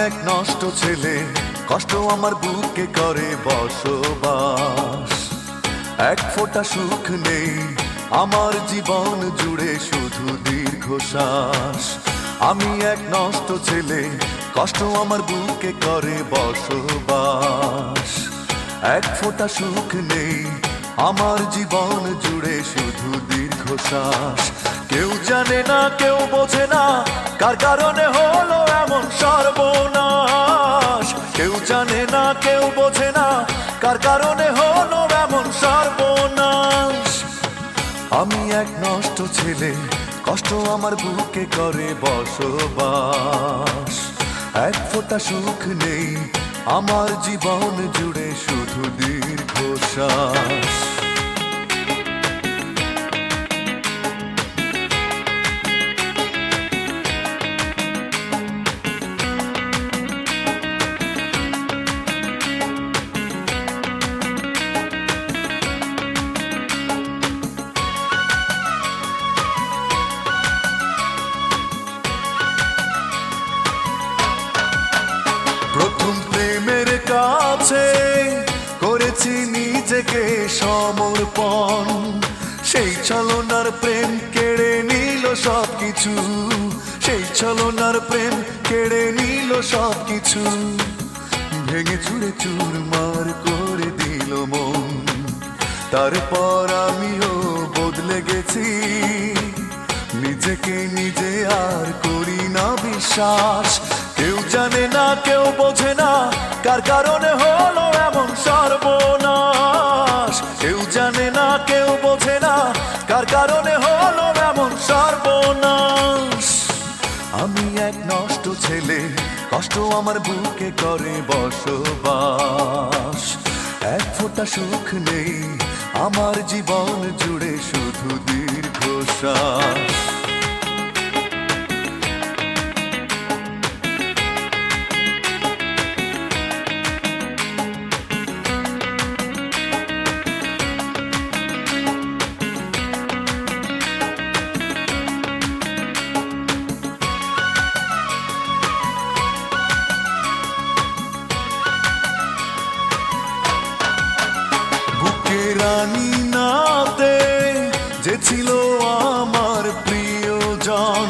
এক নষ্ট ছেলে, কষ্ট আমার বুকে করে বসবাস। এক ফোঁটা সুখ নেই আমার জীবন জুড়ে, শুধু দীর্ঘশ্বাস। আমি এক নষ্ট ছেলে, কষ্ট আমার বুকে করে বসবাস। এক ফোঁটা সুখ নেই আমার জীবন জুড়ে, শুধু দীর্ঘশ্বাস। কেউ জানে না, কেউ বোঝে না, কার কারণে হলো এমন সর্বনাশ। কেউ জানে না, কেউ বোঝে না, কার কারণে হলো এমন সর্বনাশ। আমি এক নষ্ট ছেলে, কষ্ট আমার বুকে করে বসবাস। এক ফোঁটা সুখ নেই আমার জীবন জুড়ে, শুধু দীর্ঘশ্বাস। প্রথম প্রেমের কাছে করেছি নিজেকে সমর্পণ। সেই ছলনার প্রেম কেড়ে নিল সবকিছু, সেই ছলনার প্রেম কেড়ে নিল সবকিছু। ভেঙে চুরে চুরমার করে দিল মন, তারপর আমিও বদলে গেছি। নিজেকে নিজে আর করি না বিশ্বাস। কেউ জানে না, কেউ বোঝে না, কার কারণে হলো এমন সর্বনাশ। কেউ জানে না, কেউ বোঝে না, কার কারণে হলো এমন সর্বনাশ। আমি এক নষ্ট ছেলে, কষ্ট আমার বুকে করে বসবাস। এক ফোঁটা সুখ নেই আমার জীবন জুড়ে, শুধু দীর্ঘশ্বাস। রানী নাতে যে ছিল আমার প্রিয়জন,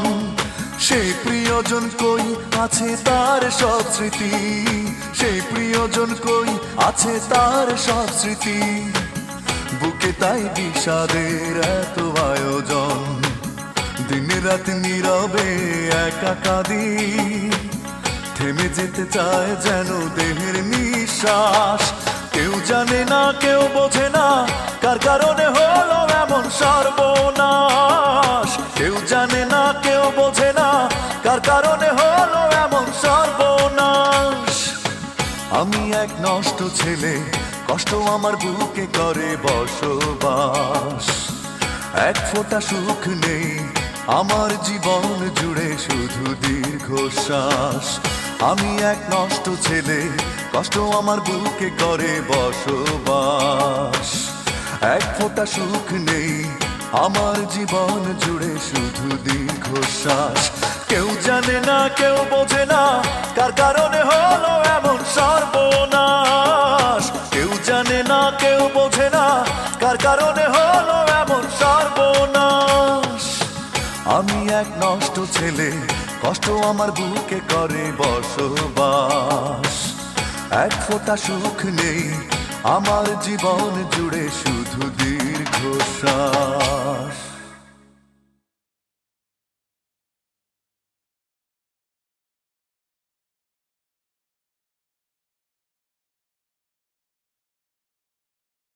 সেই প্রিয়জন কই আছে তার সব স্মৃতি। সেই প্রিয়জন কই আছে তার সব স্মৃতি। বুকে তাই বিষাদের এত আয়োজন, দিন রাত নীরবে একা কাঁদি। থেমে যেতে চায় যেন দেহের নিঃশ্বাস। কেউ জানে না, কেউ বোঝে না, কার কারণে হলো এমন সর্বনাশ। কেউ জানে না, কেউ বোঝে না, কার কারণে হলো এমন সর্বনাশ। আমি এক নষ্ট ছেলে, কষ্ট আমার বুকে করে বসবাস। এক ফোঁটা সুখ নেই আমার জীবন জুড়ে, শুধু দীর্ঘশ্বাস। আমি এক নষ্ট ছেলে, কষ্ট আমার বুকে করে বসবাস। এক ফোঁটা সুখ নেই আমার জীবন জুড়ে, শুধু দীর্ঘশ্বাস। কেউ জানে না, কেউ বোঝে না, কার কারণে হলো এমন সর্বনাশ। কেউ জানে না, কেউ বোঝে না, কার কারণে হলো এমন সর্বনাশ। আমি এক নষ্ট ছেলে, কষ্ট আমার বুকে করে বসবাস। এক ফোঁটা সুখ নেই আমার জীবন জুড়ে, শুধু দীর্ঘশ্বাস।